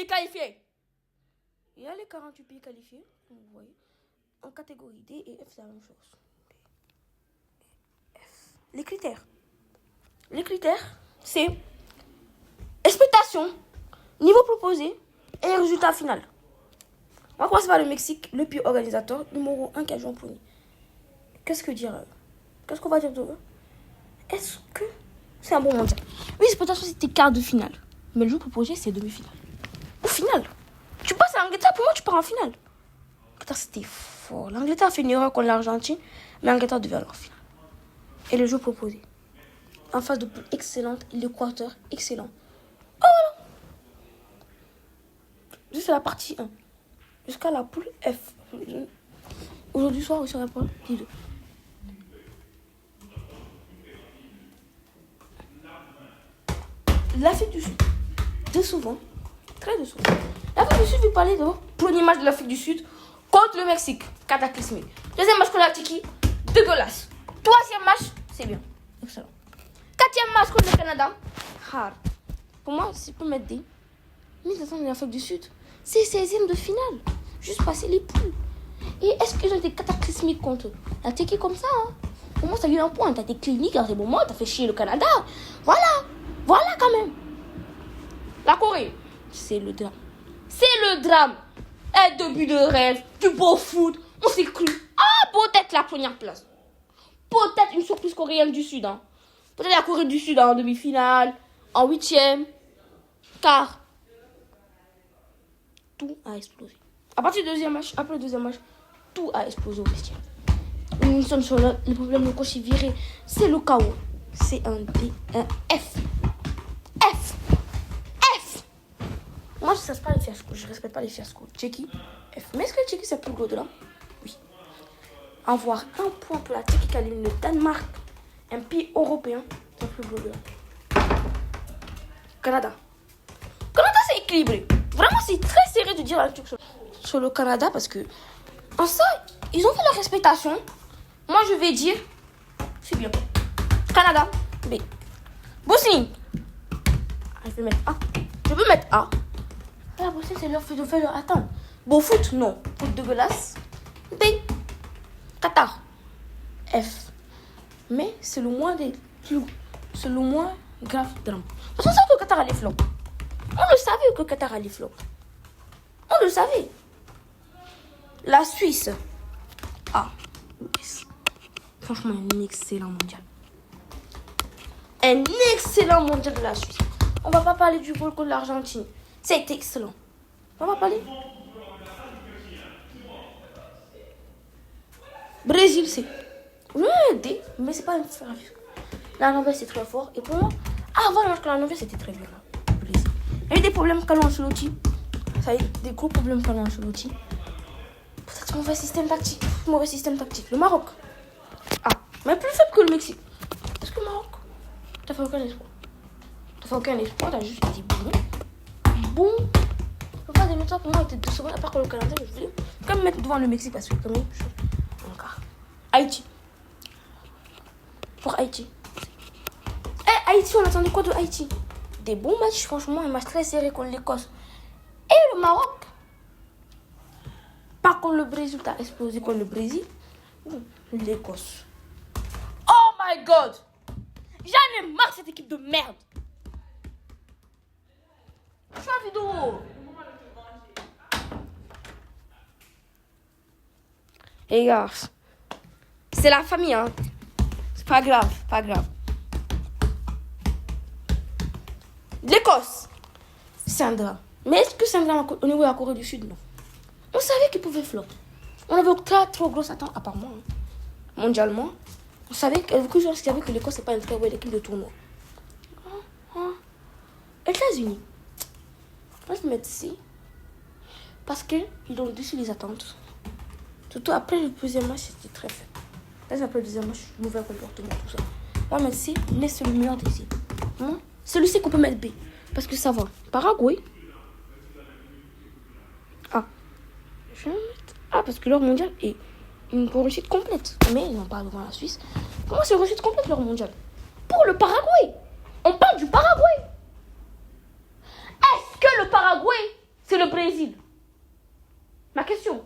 pays qualifiés. Il y a les 48 pays qualifiés, vous voyez. En catégorie D et F, c'est la même chose. F. Les critères. Les critères, c'est expectation, niveau proposé et résultat final. On va commencer par le Mexique, le pays organisateur, numéro 1 qui a joué en premier. Qu'est-ce que dire? Qu'est-ce qu'on va dire de eux? Est-ce que c'est un bon mondial? Oui, expectation, c'était quart de finale. Mais le jeu proposé, c'est demi-finale. Au final, tu passes à l'Angleterre, pour moi, tu pars en finale. L'Angleterre, c'était fort. L'Angleterre a fait une erreur contre l'Argentine, mais l'Angleterre devait aller en finale. Et le jeu proposé. En phase de poule excellente, l'équateur excellent. Oh voilà. Juste la partie 1. Jusqu'à la poule F. Aujourd'hui soir, on sera pas P2. L'Afrique du Sud. De souvent. Très de souvent. L'Afrique du Sud, je vais parler de premier match de l'Afrique du Sud contre le Mexique. Cataclysmique. Deuxième match contre la Tiki. Dégueulasse. Troisième match, c'est bien. Excellent. Quatrième match contre le Canada. Hard. Pour moi, si je peux mettre des. Mais attends, l'Afrique du Sud, c'est 16e de finale. Juste passer les poules. Et est-ce qu'ils ont été cataclysmiques contre la Tiki comme ça Pour moi, ça a eu un point. T'as été clinique à ce moment, t'as fait chier le Canada. Voilà quand même. La Corée, c'est le drame. C'est le drame. Un début de rêve, du beau foot. On s'est cru. Ah, peut-être la première place. Peut-être une surprise coréenne du Sud. Peut-être la Corée du Sud en demi-finale, en 8e, quart. Tout a explosé. À partir du deuxième match, après le deuxième match, tout a explosé au vestiaire. Nous sommes sur le problème, le coach est viré. C'est le chaos. C'est un D, un F. Moi, je ne respecte pas les fiascos. Je respecte pas les fiascos. Tchéquie, F. Mais est-ce que Tchéquie, c'est plus gros de là? Oui. Avoir un point pour la Tchéquie qui aligne le Danemark, un pays européen, c'est plus gros de là. Canada, c'est équilibré. Vraiment, c'est très serré de dire un truc sur le Canada parce que, en ça, ils ont fait leur respectation. Moi, je vais dire, c'est bien. Canada, B. Bosnie, je vais mettre A. Je peux mettre A. La Bosnie, c'est leur fait de faire. Attends. Beau foot, non. Foot dégueulasse. B. Qatar, F. Mais c'est le moins des plus. C'est le moins grave drame. Parce qu'on savait que le Qatar allait flop. On le savait que le Qatar allait flop. On le savait. La Suisse. Ah. Franchement, un excellent mondial. Un excellent mondial de la Suisse. On va pas parler du vol contre l'Argentine. C'est excellent. On va parler. Brésil, c'est. Oui, D, mais c'est pas une affaire. La Norvège, c'est très fort. Et pour moi, avant le match contre la Norvège, c'était très violent. Brésil. Il y a eu des problèmes Carlo Ancelotti. Ça a eu des gros problèmes Carlo Ancelotti. Peut-être mauvais système tactique. Le Maroc. Ah, mais plus faible que le Mexique. Parce que le Maroc, t'as fait aucun espoir. T'as juste dit bon. Le pas des méthodes pour moi était décevant. À part que le Canada, je voulais quand même mettre devant le Mexique parce que quand même chose. Encore. Haïti. Pour Haïti. Haïti, on attendait quoi de Haïti? Des bons matchs, franchement, un match très serré contre l'Écosse. Et le Maroc. Par contre, le Brésil, t'as explosé contre le Brésil. L'Écosse. Oh my God! J'en ai marre de cette équipe de merde. Je fais la vidéo. Les gars, c'est la famille, hein. C'est pas grave. L'Écosse, c'est un drame. Mais est-ce que c'est un drame au niveau de la Corée du Sud? Non. On savait qu'ils pouvaient flop. On avait trop grosse attente, à part moi, mondialement. On savait que beaucoup de gens savaient que l'Écosse, c'est pas une très bonne équipe de tournoi. États-Unis. Moi, je vais mettre C. Parce qu'ils ont déçu les attentes. Surtout après le deuxième match, c'était très faible. Là, après le deuxième match, mauvais comportement, tout ça. Moi, mettre C, mais c'est le meilleur des C. Celui-ci qu'on peut mettre B. Parce que ça va. Paraguay. A. Je vais mettre A parce que leur mondial est une réussite complète. Mais ils n'ont pas devant la Suisse. Pour moi, c'est une réussite complète leur mondial. Pour le Paraguay. On parle du Paraguay. Est-ce que le Paraguay c'est le Brésil? Ma question.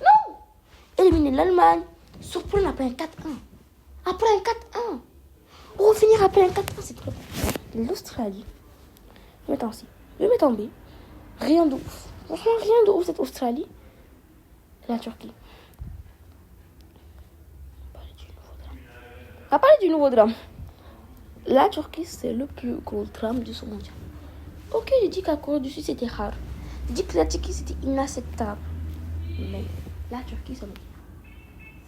Non. Éliminer l'Allemagne. Surprendre après un 4-1. Après un 4-1. Revenir après un 4-1, c'est très bon. L'Australie. Je vais mettre en C. Je vais mettre en B. Rien de ouf. Franchement, rien de ouf cette Australie. La Turquie. On va parler du nouveau drame. La Turquie, c'est le plus gros drame de ce mondial. Ok, j'ai dit qu'à Corée du Sud, c'était rare. J'ai dit que la Turquie, c'était inacceptable. Mais la Turquie,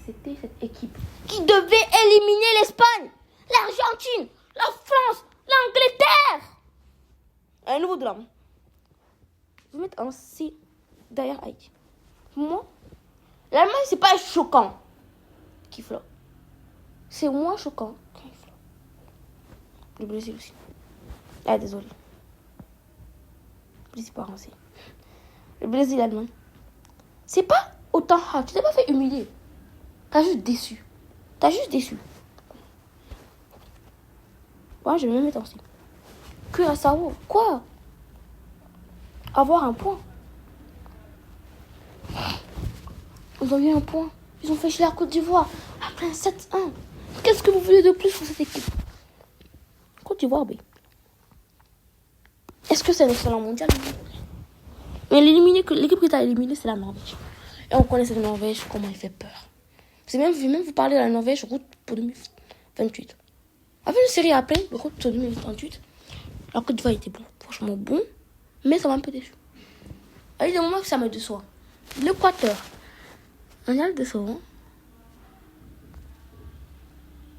c'était cette équipe qui devait éliminer l'Espagne, l'Argentine, la France, l'Angleterre. Un nouveau drame. Je vais mettre en C derrière Haïti. Pour moi, l'Allemagne, c'est pas choquant qui flotte. C'est moins choquant qu'il flotte. Le Brésil aussi. Ah, désolé. Le Brésil pas en C. Le Brésil, l'Allemagne. C'est pas autant hard. Tu t'es pas fait humilier. T'as juste déçu. Moi, je vais me mettre en C. Curaçao. Quoi? Avoir un point. Ils ont eu un point. Ils ont fait chier la Côte d'Ivoire. Après un 7-1. Qu'est-ce que vous voulez de plus pour cette équipe? Côte d'Ivoire, B. Est-ce que c'est un excellent mondial? Mais l'équipe que tu as éliminée, c'est la Norvège. Et on connaît cette Norvège, comment elle fait peur. Je vais même vous parler de la Norvège, route pour 2028. Avec une série après, le route pour 2028, la Côte d'Ivoire était bon, franchement bon, mais ça m'a un peu déçu. Il y a des moments que ça me déçoit. L'Équateur, on a le décevant.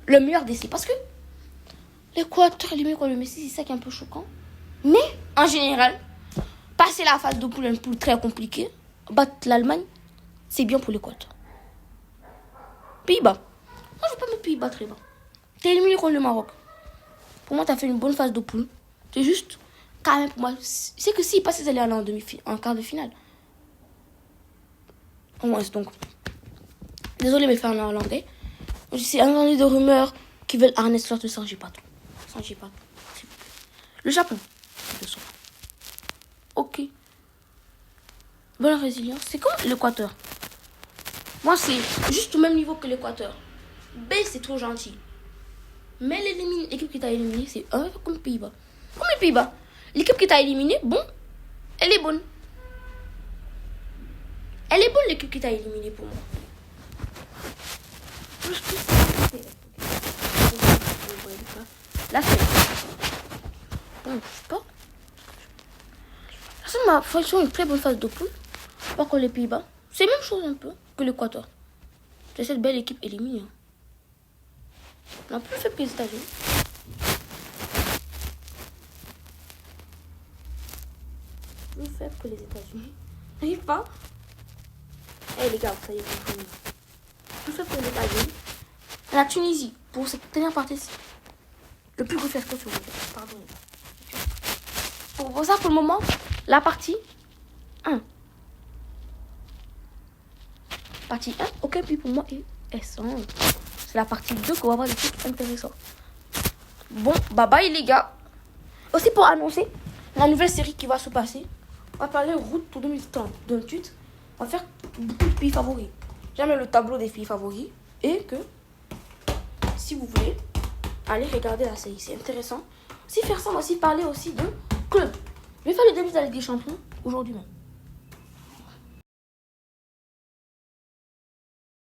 Le meilleur d'essai, parce que l'Équateur éliminé contre le Messi, c'est ça qui est un peu choquant. Mais en général, passer la phase de poule, une poule très compliquée, battre l'Allemagne, c'est bien pour l'Équateur. Pays-Bas. Moi, je ne veux pas mettre Pays-Bas très bas. T'es éliminé contre le Maroc. Pour moi, t'as fait une bonne phase de poule. C'est juste, quand même, pour moi, c'est que s'ils passaient, ils allaient aller en quart de finale. Au moins, donc. Désolé, mes frères néerlandais. C'est un journée de rumeurs qui veulent Arne Slot sans j'ai pas tout. Le Japon. Ok. Bonne résilience. C'est comme l'Équateur. Moi, c'est juste au même niveau que l'Équateur. B, c'est trop gentil. Mais l'équipe qui t'a éliminé, c'est un peu comme Pays-Bas. Comme les Pays-Bas. L'équipe qui t'a éliminé, bon, elle est bonne. Elle est bonne, l'équipe qui t'a éliminé pour moi. Là, c'est... Non, je sais pas. Ça m'a fait une très bonne phase de poule. Pas que les Pays-Bas. C'est la même chose un peu que l'Équateur. C'est cette belle équipe éliminée. On a plus fait que les États-Unis. Plus faible que les États-Unis. N'arrive pas. Eh les gars, ça y est, plus faible que les États-Unis. La Tunisie, pour cette dernière partie-ci. Le plus gros fiasco sur le monde. Pardon. Pour ça, pour le moment, la partie 1. Partie 1, ok, puis pour moi, est c'est la partie 2 qu'on va voir des trucs intéressants. Bon, bye bye les gars. Aussi pour annoncer la nouvelle série qui va se passer. On va parler route pour 2028. On va faire beaucoup de pays favoris. J'aime le tableau des pays favoris. Et que, si vous voulez, allez regarder la série. C'est intéressant. Si faire ça, on va aussi parler aussi de club. Je vais faire le début de la Ligue des Champions aujourd'hui même.